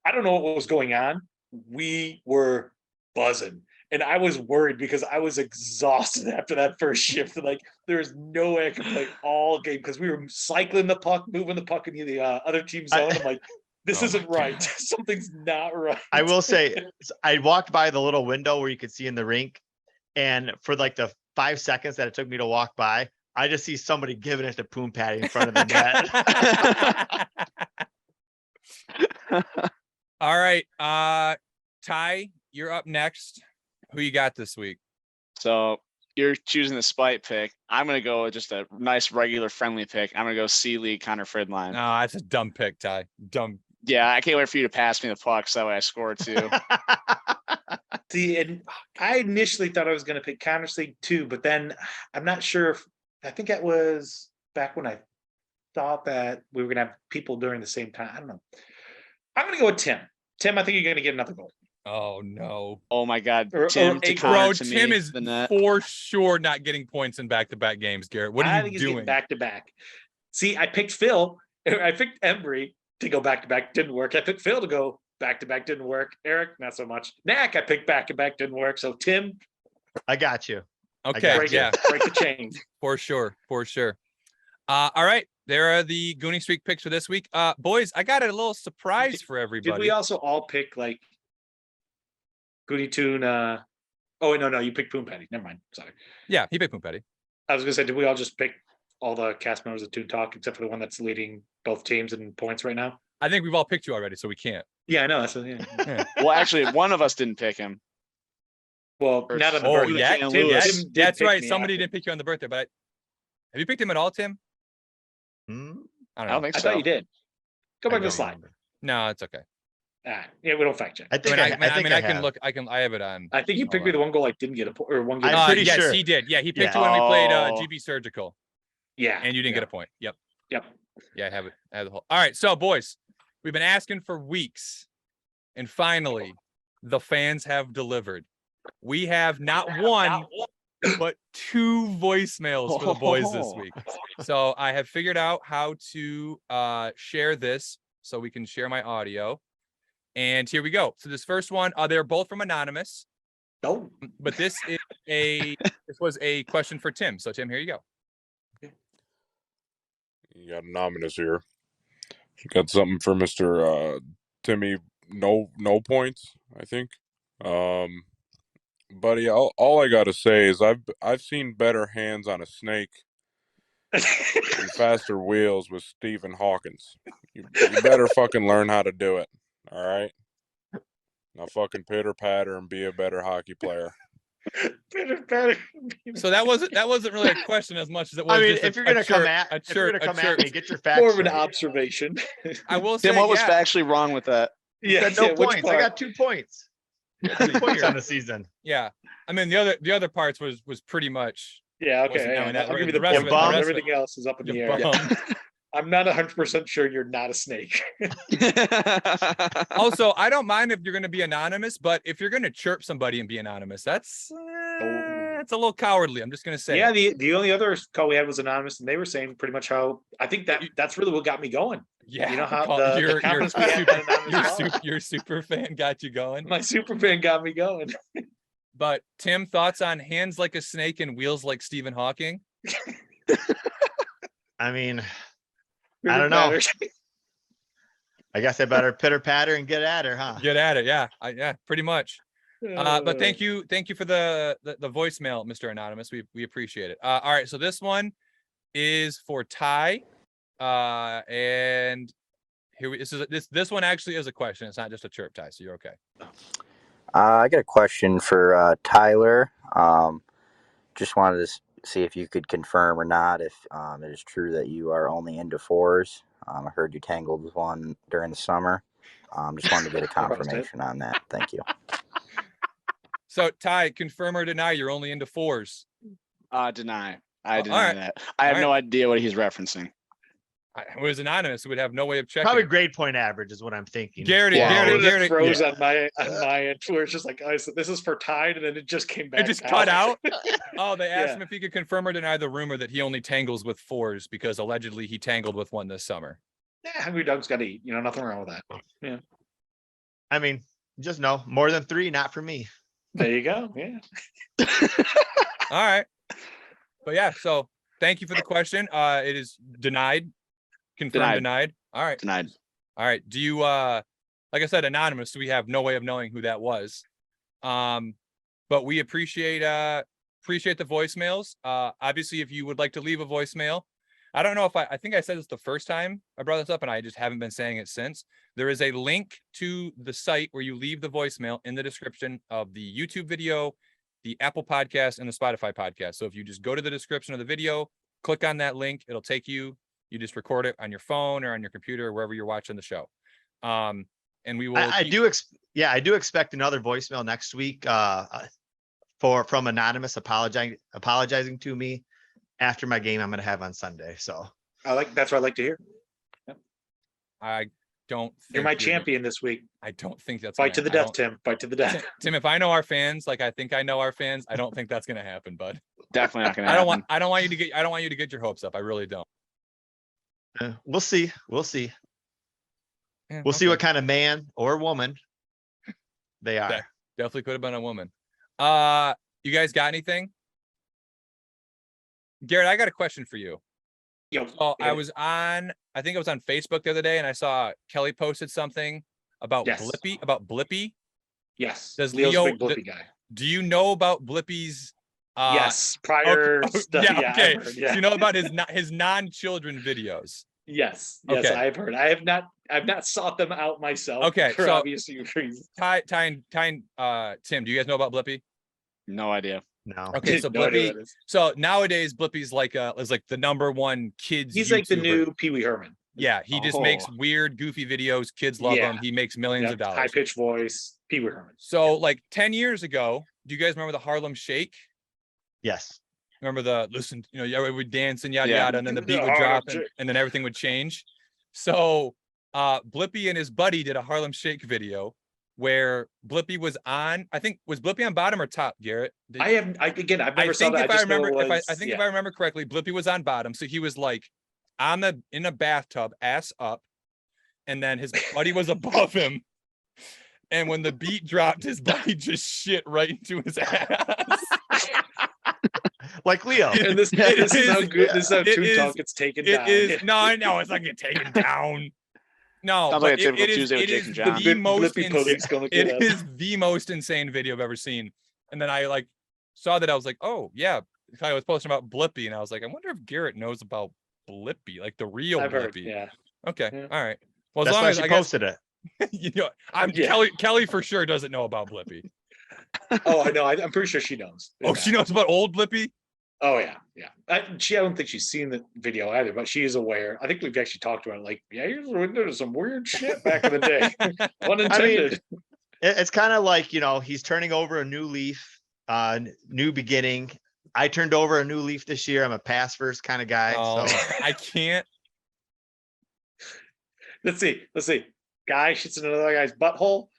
I don't know what was going on. We were buzzing. And I was worried because I was exhausted after that first shift. Like there was no way I could play all game because we were cycling the puck, moving the puck into the other team zone. I'm like, this isn't right. Something's not right. I will say, I walked by the little window where you could see in the rink, and for like the 5 seconds that it took me to walk by, I just see somebody giving it to Poon Patty in front of the net. All right. Ty, you're up next. Who you got this week? So you're choosing the spite pick. I'm gonna go with just a nice regular friendly pick. I'm gonna go C League Connor Fridline. No, that's a dumb pick, Ty. Dumb. Yeah, I can't wait for you to pass me the puck so that way I score too. See, and I initially thought I was going to pick Counter League too, but then I'm not sure if I think that was back when I thought that we were going to have people during the same time. I don't know. I'm going to go with Tim. Tim, I think you're going to get another goal. Oh no. Oh my God, Or Tim! eight- to Connor Bro, to Tim me, is the net. for sure not getting points in back-to-back games, Garrett. What I are think you he's getting doing? back to back. See, I picked Phil. I picked Embry to go back to back. Didn't work. I picked Phil to go back to back. Didn't work. Eric, not so much. Knack, I picked back to back. Didn't work. So Tim, I got you. Okay, break yeah, it. Break the chain. for sure, for sure. All right, there are the Gooney Streak picks for this week. Boys, I got a little surprise for everybody. Did we also all pick like Gooney Toon? Oh wait, no, you picked Poon Patty. Never mind. Sorry. Yeah, he picked Poon Patty. I was gonna say, did we all just pick all the cast members of Toon Talk except for the one that's leading both teams in points right now? I think we've all picked you already, so we can't. Yeah, I know. That's yeah. Well, actually, one of us didn't pick him. Well, not on the Oh, birthday. yeah, Tim yes, did that's pick right. me Somebody after. didn't pick you on the birthday, but have you picked him at all, Tim? Hmm? I I don't don't know. think I so. thought you did. Go back I to the don't slide. remember. No, it's okay. Yeah, we don't fact check. I I think mean, I, think I can have. look. I have it on. I think you picked me the one goal I didn't get a point or one game. I'm pretty yes, sure. he did. Yeah, he picked Yeah. you when we played Oh. GB Surgical, Yeah, and you didn't yeah, get a point. Yep. Yep. Yeah, I have it. I have the whole. All right, so boys, we've been asking for weeks, and finally, the fans have delivered. We have not one, but 2 voicemails for the boys this week. So I have figured out how to share this so we can share my audio. And here we go. So this first one, they're both from Anonymous, Oh, but this was a question for Tim. So Tim, here you go. You got Anonymous here. You got something for Mr. Timmy. No points, I think. Buddy, all I gotta say is I've seen better hands on a snake and faster wheels with Stephen Hawkins. You better fucking learn how to do it. All right. Now fucking pitter patter and be a better hockey player. better. So that wasn't really a question as much as it was. I mean, just if you're gonna come at me, get your facts More of an straight. observation. I will say, Tim, what was yeah, factually wrong with that? You said no which points. I part? got 2 points. 2 points on the season. yeah. I mean, the other parts was pretty much. Yeah, okay. Wasn't knowing that. I'll give you The the rest point. of it- the rest of it- Everything else is up in the you air. bum. I'm not 100% sure you're not a snake. Also, I don't mind if you're going to be anonymous, but if you're going to chirp somebody and be anonymous, that's it's a little cowardly. I'm just going to say. Yeah, the only other call we had was anonymous, and they were saying pretty much how I think that's really what got me going. Yeah, You know how call- the confidence we had in anonymous call? your super fan got you going. My super fan got me going. But Tim, thoughts on hands like a snake and wheels like Stephen Hawking? I mean, I don't know. I guess I better pitter patter and get at her, huh? Get at it, yeah, yeah, pretty much. But thank you for the voicemail, Mr. Anonymous. We appreciate it. All right, so this one is for Ty, and here this one actually is a question. It's not just a chirp, Ty. So you're okay. I got a question for Tyler. Just wanted to see if you could confirm or not if it is true that you are only into 4s. I heard you tangled with one during the summer. Just wanted to get a confirmation on that. Thank you. So Ty, confirm or deny you're only into 4s? Deny. Oh, I deny all right. that. I have All no idea what he's referencing. It was anonymous. We would have no way of checking. Probably grade point average is what I'm thinking. Garrett, Yeah. Garrett, froze on my end where it's just like, oh, so this is for tied, and then it just came back. it just cut out. Yeah. Oh, they asked Yeah. him if he could confirm or deny the rumor that he only tangles with 4s because allegedly he tangled with one this summer. Hungry dog's got to eat. Nothing wrong with that. I mean, just no more than 3, not for me. There you go. Yeah. All right. But yeah, so thank you for the question. It is denied. Confirmed denied. All right. Denied. All right. Do you like I said, anonymous, so we have no way of knowing who that was. But we appreciate the voicemails. Obviously, if you would like to leave a voicemail, I don't know if I think I said this the first time I brought this up, and I just haven't been saying it since. There is a link to the site where you leave the voicemail in the description of the YouTube video, the Apple podcast, and the Spotify podcast. So if you just go to the description of the video, click on that link, it'll take you. You just record it on your phone or on your computer, wherever you're watching the show. And we will. I do expect another voicemail next week from anonymous apologizing to me after my game I'm going to have on Sunday. So That's what I like to hear. I don't. You're my champion this week. I don't think that's Fight to the death, Tim. Fight to the death. Tim, if I know our fans, like I think I know our fans, I don't think that's going to happen, bud. Definitely not going to happen. I don't want you to get your hopes up. I really don't. We'll see. Yeah, We'll see what kind of man or woman they are. Definitely could have been a woman. You guys got anything? Garrett, I got a question for you. Yo, So I think it was on Facebook the other day, and I saw Kelly posted something about Yes. Blippy. Yes. Does Leo's Leo- a big Blippy guy. Do you know about Blippy's? Yes. Prior stuff. Yeah, okay. I've heard, So you know about his non-children videos. Yes. Okay. I've heard. I've not sought them out myself. Okay, For so- obvious reasons. Ty, Tim, do you guys know about Blippy? No idea. No. Okay, so No idea Blippy. what it is. So nowadays Blippy's like the number one kids. He's like the YouTuber. new Pee Wee Herman. Yeah, he just makes Oh. weird, goofy videos. Kids love Yeah. him. He makes millions of High dollars. pitched voice. Pee Wee Herman. So like 10 years ago, do you guys remember the Harlem Shake? Yes. Remember everybody would dance and yada Yeah. yada, and then the beat would Harlem drop and, Shake. and then everything would change. So Blippy and his buddy did a Harlem Shake video where Blippy was on. I think was Blippy on bottom or top, Garrett? I've never saw that. I think if I remember correctly, Blippy was on bottom. So he was like in a bathtub, ass up, and then his buddy was above him. And when the beat dropped, his buddy just shit right into his ass. Like Leo. And this is how good. This is how Toon Talk gets taken down. It's not gonna get taken down. No, Sounds but like a typical Tuesday with it Jake is and John. the most Blippy Pudding's gonna get it us. is the most insane video I've ever seen. And then I saw that, I was like, oh yeah, I was posting about Blippy, and I was like, I wonder if Garrett knows about Blippy, like the real I've heard. Blippy. Yeah. Okay, Yeah. all right. Well, as That's long why as she I guess posted it. Yeah. Kelly for sure doesn't know about Blippy. Oh, I know. I'm pretty sure she knows. Oh, she knows about old Blippy. Oh yeah, yeah. I don't think she's seen the video either, but she is aware. I think we've actually talked about it. Like, yeah, you were into some weird shit back in the day. Unintended. It's kind of like, he's turning over a new leaf, new beginning. I turned over a new leaf this year. I'm a pass first kind of guy. Oh, So I can't. Let's see. Guy shits in another guy's butthole.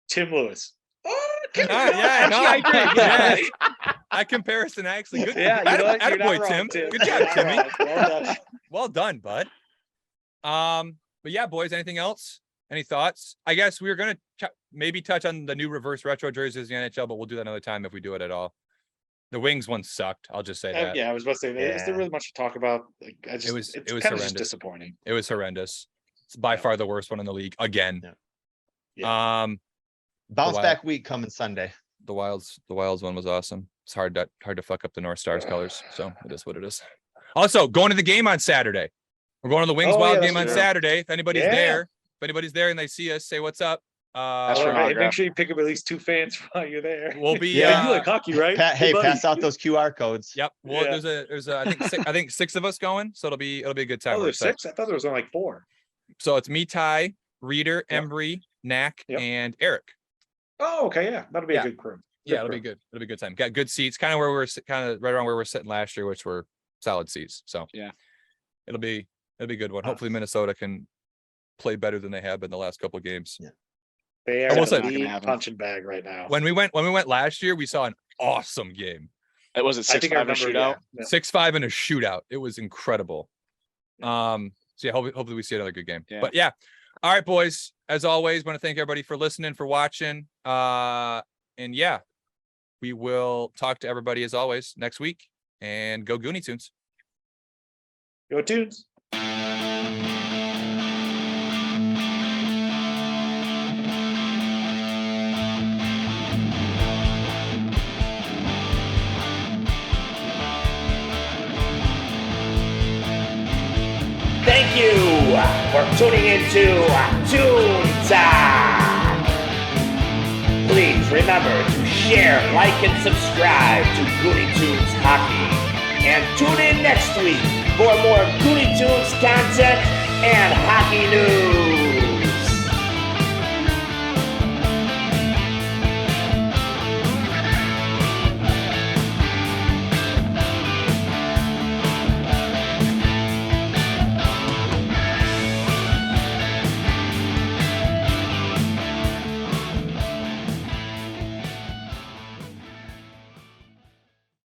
Tim Lewis. Oh, Tim Ah, Lewis. yeah, no, I agree. yeah. That comparison actually good. Yeah, you know what? You're not Attaboy, wrong, Tim. Good job, You're not Timmy. wrong. Well done. Well done, bud. But yeah, boys, anything else? Any thoughts? I guess we were gonna maybe touch on the new reverse retro jerseys in the NHL, but we'll do that another time if we do it at all. The Wings one sucked. I'll just say that. Yeah, I was about to say, is there really much to talk about? Like, It was kind of horrendous. just disappointing. It was horrendous. It's by Yeah. far the worst one in the league again. Yeah. bounce Wild. back week coming Sunday. The Wilds one was awesome. It's hard to fuck up the North Stars colors. So it is what it is. Also, going to the game on Saturday. We're going to the Wings Oh, Wild yeah, game that's on true. Saturday. If anybody's Yeah. there and they see us, say what's up. That's for an Make autograph. sure you pick up at least 2 fans while you're there. We'll be Yeah, you like hockey, right? Hey, buddy. pass out those QR codes. Yep. Well, Yeah. there's a I think 6 of us going, so it'll be a good time. Oh, We're there's excited. 6? I thought there was only like 4. So it's me, Ty, Reader, Yep. Embry, Knack, Yep. and Eric. Oh, okay, yeah. That'll be Yeah. a good crew. Yeah, it'll be good. It'll be a good time. Got good seats, kind of where kind of right around where we're sitting last year, which were solid seats. So Yeah. it'll be a good one. Hopefully Minnesota can play better than they have been the last couple of games. Yeah. They I are will a say- lead punching bag right now. When we went last year, we saw an awesome game. It was a I think I 6-5 remember. shootout. Yeah. 6-5 in a shootout. It was incredible. So yeah, hopefully we see another good game. Yeah. But yeah. All right, boys. As always, want to thank everybody for listening, for watching. And yeah, we will talk to everybody as always next week, and go Gooney Tunes. Go Toons. Thank you for tuning into Toon Talk. Please remember to share, like, and subscribe to Gooney Tunes Hockey. And tune in next week for more Gooney Tunes content and hockey news.